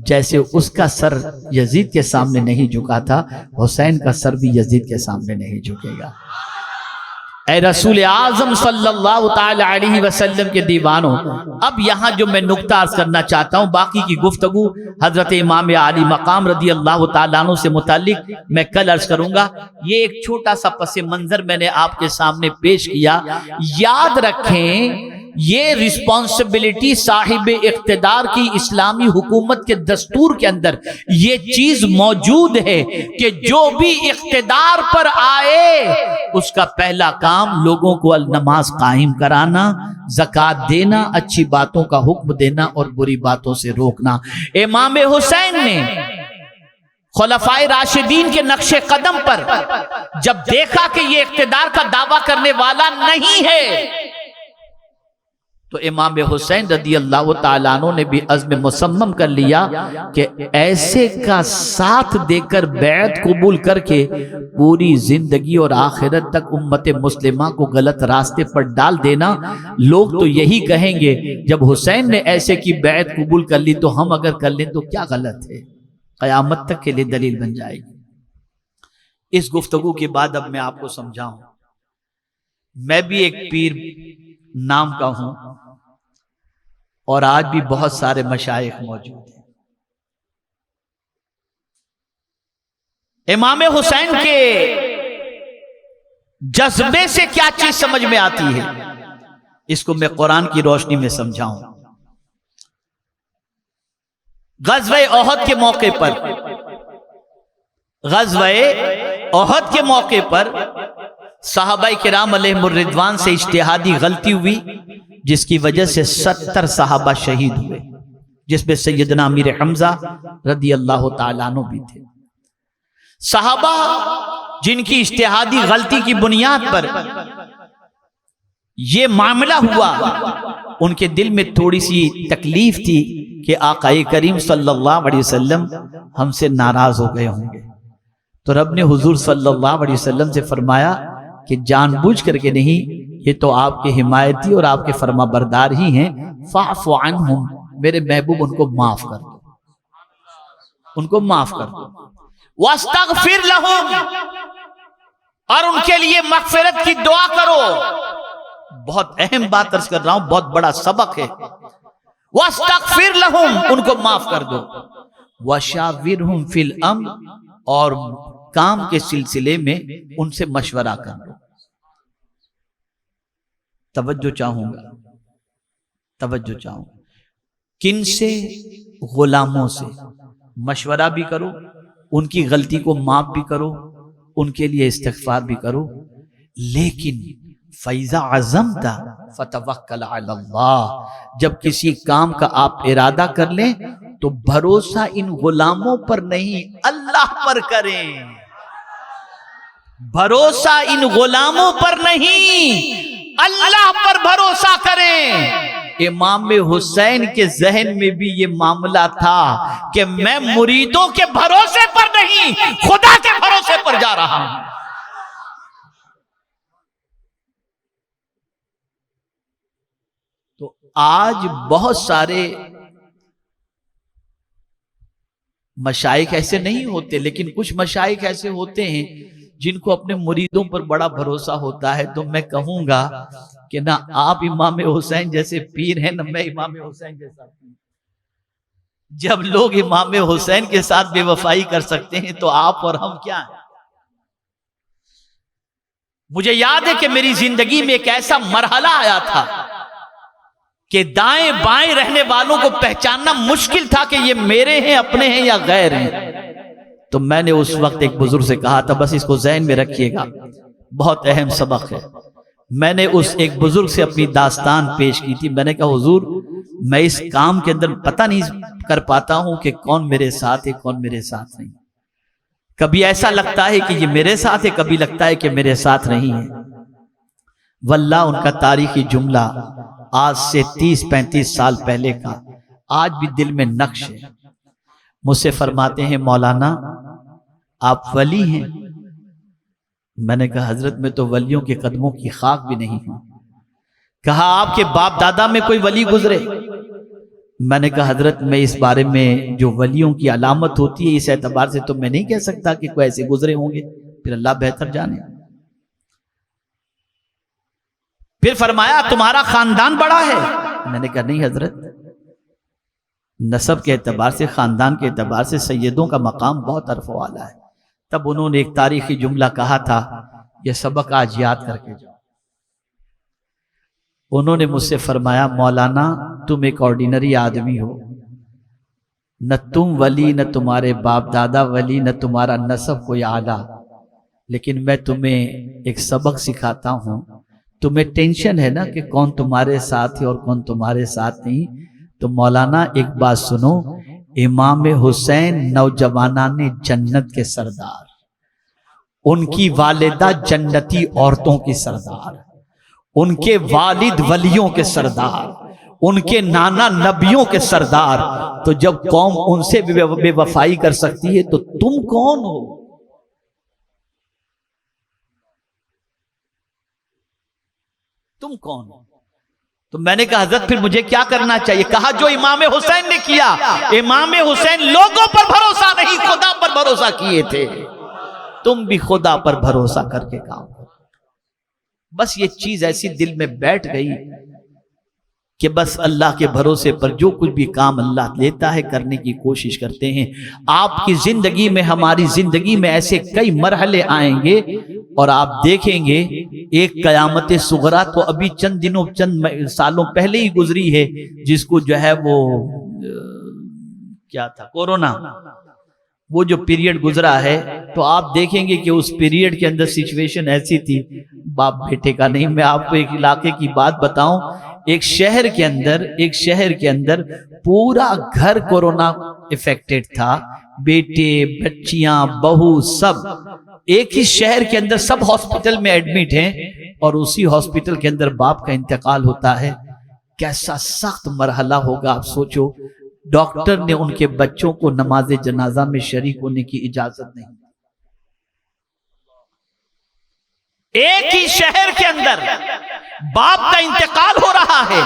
جیسے اس کا سر یزید کے سامنے نہیں جھکا تھا، حسین کا سر بھی یزید کے سامنے نہیں جھکے گا۔ اے رسول اعظم صلی اللہ تعالی علیہ وسلم کے دیوانوں، اب یہاں جو میں نکتہ عرض کرنا چاہتا ہوں، باقی کی گفتگو حضرت امام عالی مقام رضی اللہ تعالیٰ عنہ سے متعلق میں کل عرض کروں گا۔ یہ ایک چھوٹا سا پس منظر میں نے آپ کے سامنے پیش کیا۔ یاد رکھیں یہ رسپانسبلٹی صاحب اقتدار کی اسلامی حکومت کے دستور کے اندر یہ چیز موجود ہے کہ جو بھی اقتدار پر آئے اس کا پہلا کام لوگوں کو نماز قائم کرانا، زکوٰۃ دینا، اچھی باتوں کا حکم دینا اور بری باتوں سے روکنا۔ امام حسین نے خلفائے راشدین کے نقش قدم پر جب دیکھا کہ یہ اقتدار کا دعویٰ کرنے والا نہیں ہے تو امام حسین رضی اللہ تعالیٰ عنہ نے بھی عزم مصمم کر لیا کہ ایسے کا ساتھ دے کر بیعت قبول کر کے پوری زندگی اور آخرت تک امت مسلمہ کو غلط راستے پر ڈال دینا۔ لوگ تو یہی کہیں گے جب حسین نے ایسے کی بیعت قبول کر لی تو ہم اگر کر لیں تو کیا غلط ہے؟ قیامت تک کے لیے دلیل بن جائے گی۔ اس گفتگو کے بعد اب میں آپ کو سمجھاؤں، میں بھی ایک پیر نام کا ہوں اور آج بھی بہت سارے مشائخ موجود ہیں۔ امام حسین کے جذبے سے کیا چیز سمجھ میں آتی ہے اس کو میں قرآن کی روشنی میں سمجھاؤں۔ غزوہ احد کے موقع پر صحابہ کرام علیہم الرضوان سے اجتہادی غلطی ہوئی جس کی وجہ سے 70 صحابہ شہید ہوئے، جس میں سیدنا امیر حمزہ رضی اللہ تعالیٰ عنہ بھی تھے۔ صحابہ جن کی اجتہادی غلطی کی بنیاد پر یہ معاملہ ہوا، ان کے دل میں تھوڑی سی تکلیف تھی کہ آقا کریم صلی اللہ علیہ وسلم ہم سے ناراض ہو گئے ہوں گے، تو رب نے حضور صلی اللہ علیہ وسلم سے فرمایا کہ جان بوجھ کر کے نہیں، یہ تو آپ کے حمایتی اور آپ کے فرما بردار ہی ہیں، فاعف عنہم، میرے محبوب ان کو معاف کر دو، ان کو معاف کر دو، واستغفر لہم، اور ان کے لیے مغفرت کی دعا کرو۔ بہت اہم بات عرض کر رہا ہوں، بہت بڑا سبق ہے۔ واستغفر لہم، ان کو معاف کر دو، وشاورہم فی الامر، اور کام کے سلسلے میں ان سے مشورہ کر لو۔ توجہ چاہوں گا، توجہ چاہوں گا۔ کن سے؟ غلاموں سے مشورہ بھی کرو، ان کی غلطی کو معاف بھی کرو، ان کے لیے استغفار بھی کرو، لیکن فَإِذَا عَزَمْتَ فَتَوَكَّلْ عَلَى اللَّهِ، جب کسی کام کا آپ ارادہ کر لیں تو بھروسہ ان غلاموں پر نہیں اللہ پر کریں، بھروسہ ان غلاموں پر نہیں اللہ پر بھروسہ کریں۔ امام حسین کے ذہن میں بھی یہ معاملہ تھا کہ میں مریدوں کے بھروسے پر نہیں خدا کے بھروسے پر جا رہا ہوں۔ تو آج بہت سارے مشائخ ایسے نہیں ہوتے، لیکن کچھ مشائخ ایسے ہوتے ہیں جن کو اپنے مریدوں پر بڑا بھروسہ ہوتا ہے۔ تو میں کہوں گا کہ نہ آپ امام حسین جیسے پیر ہیں، نہ میں امام حسین جیسا پیر۔ جب لوگ امام حسین کے ساتھ بے وفائی کر سکتے ہیں تو آپ اور ہم کیا ہیں؟ مجھے یاد ہے کہ میری زندگی میں ایک ایسا مرحلہ آیا تھا کہ دائیں بائیں رہنے والوں کو پہچاننا مشکل تھا کہ یہ میرے ہیں، اپنے ہیں یا غیر ہیں۔ تو میں نے اس وقت ایک بزرگ سے کہا تھا، بس اس کو ذہن میں رکھیے گا، بہت اہم سبق ہے۔ میں نے اس ایک بزرگ سے اپنی داستان پیش کی تھی۔ میں نے کہا حضور، میں اس کام کے اندر پتہ نہیں کر پاتا ہوں کہ کون میرے ساتھ ہے کون میرے ساتھ نہیں۔ کبھی ایسا لگتا ہے کہ یہ میرے ساتھ ہے، کبھی لگتا ہے کہ میرے ساتھ نہیں ہے۔ واللہ ان کا تاریخی جملہ آج سے 30-35 سال پہلے کا آج بھی دل میں نقش ہے۔ مجھ سے فرماتے ہیں مولانا آپ ولی ہیں؟ میں نے کہا حضرت میں تو ولیوں کے قدموں کی خاک بھی نہیں ہوں۔ کہا آپ کے باپ دادا میں کوئی ولی گزرے؟ میں نے کہا حضرت میں اس بارے میں جو ولیوں کی علامت ہوتی ہے اس اعتبار سے تو میں نہیں کہہ سکتا کہ کوئی ایسے گزرے ہوں گے، پھر اللہ بہتر جانے۔ پھر فرمایا تمہارا خاندان بڑا ہے؟ میں نے کہا نہیں حضرت، نسب کے اعتبار سے خاندان کے اعتبار سے سیدوں کا مقام بہت عرف والا ہے۔ تب انہوں نے ایک تاریخی جملہ کہا تھا، یہ سبق آج یاد کر کے جاؤ۔ انہوں نے مجھ سے فرمایا مولانا تم ایک آرڈینری آدمی ہو، نہ تم ولی، نہ تمہارے باپ دادا ولی، نہ تمہارا نسب کوئی اعلیٰ، لیکن میں تمہیں ایک سبق سکھاتا ہوں۔ تمہیں ٹینشن ہے نا کہ کون تمہارے ساتھ ہے اور کون تمہارے ساتھ نہیں، تو مولانا ایک بات سنو، امام حسین نوجوانان جنت کے سردار، ان کی والدہ جنتی عورتوں کی سردار، ان کے والد ولیوں کے سردار، ان کے نانا نبیوں کے سردار، تو جب قوم ان سے بے وفائی کر سکتی ہے تو تم کون ہو؟ تم کون ہو؟ تو میں نے کہا حضرت پھر مجھے کیا کرنا چاہیے؟ کہا جو امام حسین نے کیا۔ امام حسین لوگوں پر بھروسہ نہیں خدا پر بھروسہ کیے تھے، تم بھی خدا پر بھروسہ کر کے کام کرو۔ بس یہ چیز ایسی دل میں بیٹھ گئی کہ بس اللہ کے بھروسے پر جو کچھ بھی کام اللہ لیتا ہے کرنے کی کوشش کرتے ہیں۔ آپ کی زندگی میں ہماری زندگی میں ایسے کئی مرحلے آئیں گے اور آپ دیکھیں گے ایک قیامت صغریٰ تو ابھی چند سالوں پہلے ہی گزری ہے، جس کو جو ہے وہ کیا تھا کورونا، وہ جو پیریڈ گزرا ہے، تو آپ دیکھیں گے کہ اس پیریڈ کے اندر سچویشن ایسی تھی باپ بیٹے کا نہیں۔ میں آپ کو ایک علاقے کی بات بتاؤں، ایک شہر کے اندر پورا گھر کورونا افیکٹڈ تھا، بیٹے بچیاں بہو سب ایک ہی شہر کے اندر سب ہاسپٹل میں ایڈمٹ ہیں، اور اسی ہاسپٹل کے اندر باپ کا انتقال ہوتا ہے۔ کیسا سخت مرحلہ ہوگا آپ سوچو۔ ڈاکٹر نے ان کے بچوں کو نماز جنازہ میں شریک ہونے کی اجازت نہیں۔ ایک ہی شہر کے اندر باپ کا انتقال ہو رہا ہے،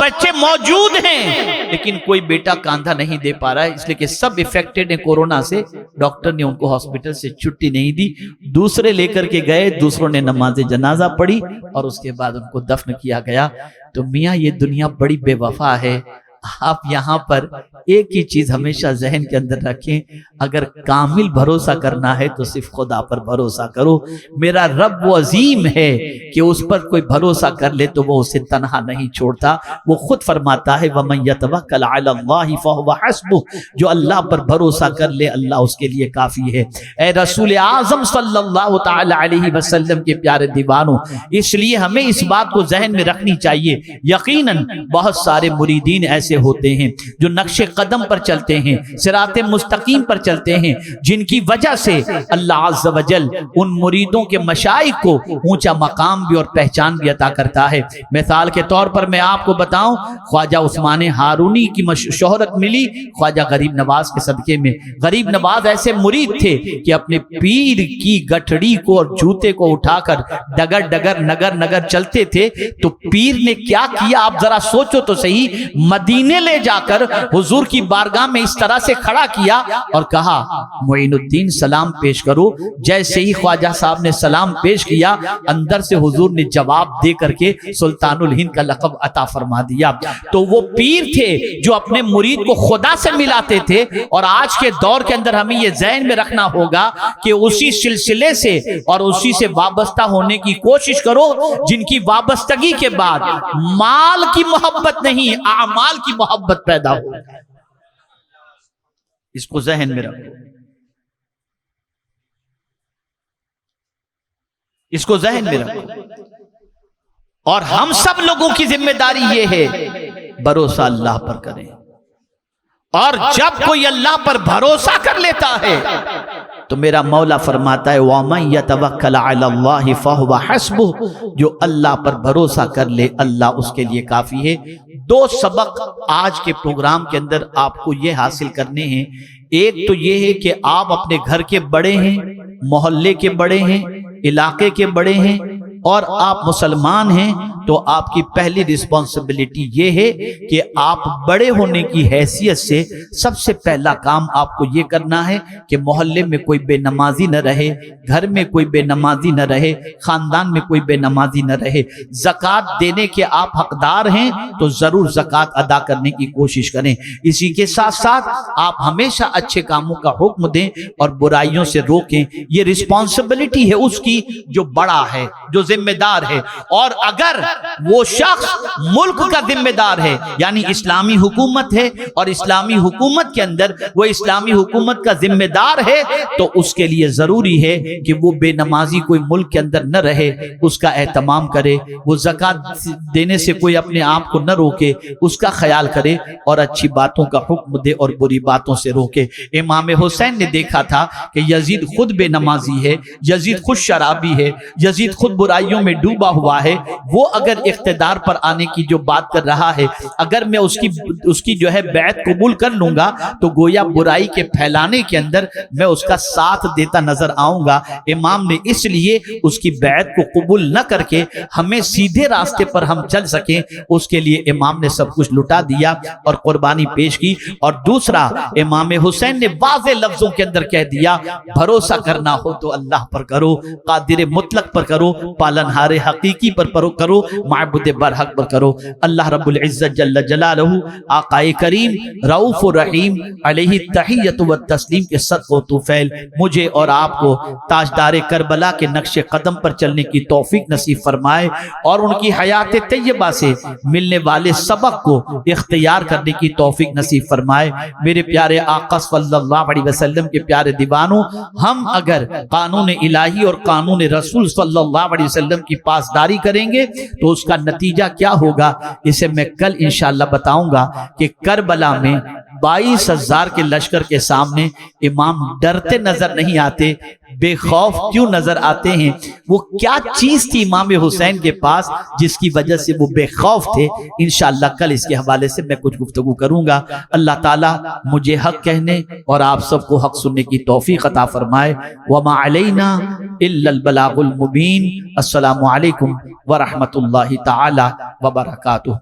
بچے موجود ہیں لیکن کوئی بیٹا کاندھا نہیں دے پا رہا ہے، اس لیے کہ سب افیکٹڈ ہیں کورونا سے۔ ڈاکٹر نے ان کو ہاسپٹل سے چھٹی نہیں دی، دوسرے لے کر کے گئے، دوسروں نے نماز جنازہ پڑھی اور اس کے بعد ان کو دفن کیا گیا۔ تو میاں یہ دنیا بڑی بے وفا ہے، آپ یہاں پر ایک ہی چیز ہمیشہ ذہن کے اندر رکھیں، اگر کامل بھروسہ کرنا ہے تو صرف خدا پر بھروسہ کرو۔ میرا رب وہ عظیم ہے کہ اس پر کوئی بھروسہ کر لے تو وہ اسے تنہا نہیں چھوڑتا۔ وہ خود فرماتا ہے وَمَن يَتَوَكَّلْ عَلَى اللَّهِ فَهُوَ حَسْبُهُ، جو اللہ پر بھروسہ کر لے اللہ اس کے لیے کافی ہے۔ اے رسول اعظم صلی اللہ تعالی علیہ وسلم کے پیارے دیوانوں، اس لیے ہمیں اس بات کو ذہن میں رکھنی چاہیے۔ یقیناً بہت سارے مریدین ایسے ہوتے ہیں جو نقش قدم پر چلتے ہیں، صراط مستقیم پر چلتے ہیں، جن کی وجہ سے اللہ عز و جل ان مریدوں کے مشائخ کو اونچا مقام بھی اور پہچان بھی عطا کرتا ہے۔ مثال کے طور پر میں آپ کو بتاؤں، خواجہ عثمان ہارونی کی شہرت ملی خواجہ غریب نواز کے صدقے میں۔ غریب نواز ایسے مرید تھے کہ اپنے پیر کی گٹھڑی کو اور جوتے کو اٹھا کر ڈگر ڈگر نگر نگر چلتے تھے، تو پیر نے کیا کیا آپ ذرا سوچو تو صحیح، مدینے لے جا کر حضور کی بارگاہ میں اس طرح سے کھڑا کیا اور کہا معین الدین سلام پیش کرو۔ جیسے ہی خواجہ صاحب نے سلام پیش کیا، اندر سے حضور نے جواب دے کر کے سلطان الہند کا لقب عطا فرما دیا۔ تو وہ پیر تھے جو اپنے مرید کو خدا سے ملاتے تھے، اور آج کے دور کے اندر ہمیں یہ ذہن میں رکھنا ہوگا کہ اسی سلسلے سے اور اسی سے وابستہ ہونے کی کوشش کرو جن کی وابستگی کے بعد مال کی محبت نہیں اعمال کی محبت پیدا ہو۔ اس کو ذہن میں رکھو، اس کو ذہن میں رکھو۔ اور ہم سب لوگوں کی ذمہ داری یہ ہے بھروسہ اللہ پر کریں، اور جب کوئی اللہ پر بھروسہ کر لیتا ہے تو میرا مولا فرماتا ہے وَمَن يَتَوَكَّلْ عَلَى اللَّهِ فَهُوَ حَسْبُهُ، جو اللہ پر بھروسہ کر لے اللہ اس کے لیے کافی ہے۔ دو سبق آج کے پروگرام کے اندر آپ کو یہ حاصل کرنے ہیں۔ ایک تو یہ ہے کہ آپ اپنے گھر کے بڑے ہیں، محلے کے بڑے ہیں، علاقے کے بڑے ہیں، اور آپ مسلمان ہیں، تو آپ کی پہلی رسپانسبلٹی یہ ہے کہ آپ بڑے ہونے کی حیثیت سے سب سے پہلا کام آپ کو یہ کرنا ہے کہ محلے میں کوئی بے نمازی نہ رہے، گھر میں کوئی بے نمازی نہ رہے، خاندان میں کوئی بے نمازی نہ رہے۔ زکوٰۃ دینے کے آپ حقدار ہیں تو ضرور زکوٰۃ ادا کرنے کی کوشش کریں۔ اسی کے ساتھ ساتھ آپ ہمیشہ اچھے کاموں کا حکم دیں اور برائیوں سے روکیں۔ یہ رسپانسبلٹی ہے اس کی جو بڑا ہے، جو ذمہ دار ہے۔ اور اگر وہ شخص ملک کا ذمہ دار ہے، یعنی اسلامی حکومت ہے اور اسلامی حکومت کے اندر وہ اسلامی حکومت کا ذمہ دار ہے، تو اس کے لیے ضروری ہے کہ وہ بے نمازی کوئی ملک کے اندر نہ رہے، اس کا اہتمام کرے، وہ زکوٰۃ دینے سے کوئی اپنے آپ کو نہ روکے، اس کا خیال کرے اور اچھی باتوں کا حکم دے اور بری باتوں سے روکے۔ امام حسین نے دیکھا تھا کہ یزید خود بے نمازی ہے، یزید خود شرابی ہے، یزید خود برائیوں میں ڈوبا ہوا ہے۔ وہ اگر اقتدار پر آنے کی جو بات کر رہا ہے، اگر میں اس کی جو ہے بیعت قبول کر لوں گا تو گویا برائی کے پھیلانے کے اندر میں اس کا ساتھ دیتا نظر آؤں گا۔ امام نے اس لیے اس کی بیعت کو قبول نہ کر کے ہمیں سیدھے راستے پر ہم چل سکیں، اس کے لیے امام نے سب کچھ لٹا دیا اور قربانی پیش کی۔ اور دوسرا، امام حسین نے واضح لفظوں کے اندر کہہ دیا بھروسہ کرنا ہو تو اللہ پر کرو، قادر مطلق پر کرو، پالنہار حقیقی پر کرو، معبود برحق پر کرو۔ اللہ رب العزت جل جلالہ آقائے کریم رؤوف الرحیم علیہ التحیۃ والتسلیم کے صدقہ و طفیل مجھے اور آپ کو تاجدار کربلا کے نقش قدم پر چلنے کی توفیق نصیب فرمائے، اور ان کی حیات طیبہ سے ملنے والے سبق کو اختیار کرنے کی توفیق نصیب فرمائے۔ میرے پیارے آقا صلی اللہ علیہ وسلم کے پیارے دیوانوں، ہم اگر قانون الہی اور قانون رسول صلی اللہ علیہ وسلم کی پاسداری کریں گے تو اس کا نتیجہ کیا ہوگا، اسے میں کل انشاءاللہ بتاؤں گا کہ کربلا میں 22,000 کے لشکر کے سامنے امام ڈرتے نظر نہیں آتے، بے خوف کیوں نظر آتے ہیں؟ وہ کیا چیز تھی امام حسین کے پاس جس کی وجہ سے وہ بے خوف تھے؟ انشاءاللہ کل اس کے حوالے سے میں کچھ گفتگو کروں گا۔ اللہ تعالیٰ مجھے حق کہنے اور آپ سب کو حق سننے کی توفیق عطا فرمائے۔ وما علینا الا البلاغ المبین۔ السلام علیکم ورحمۃ اللہ تعالی وبرکاتہ۔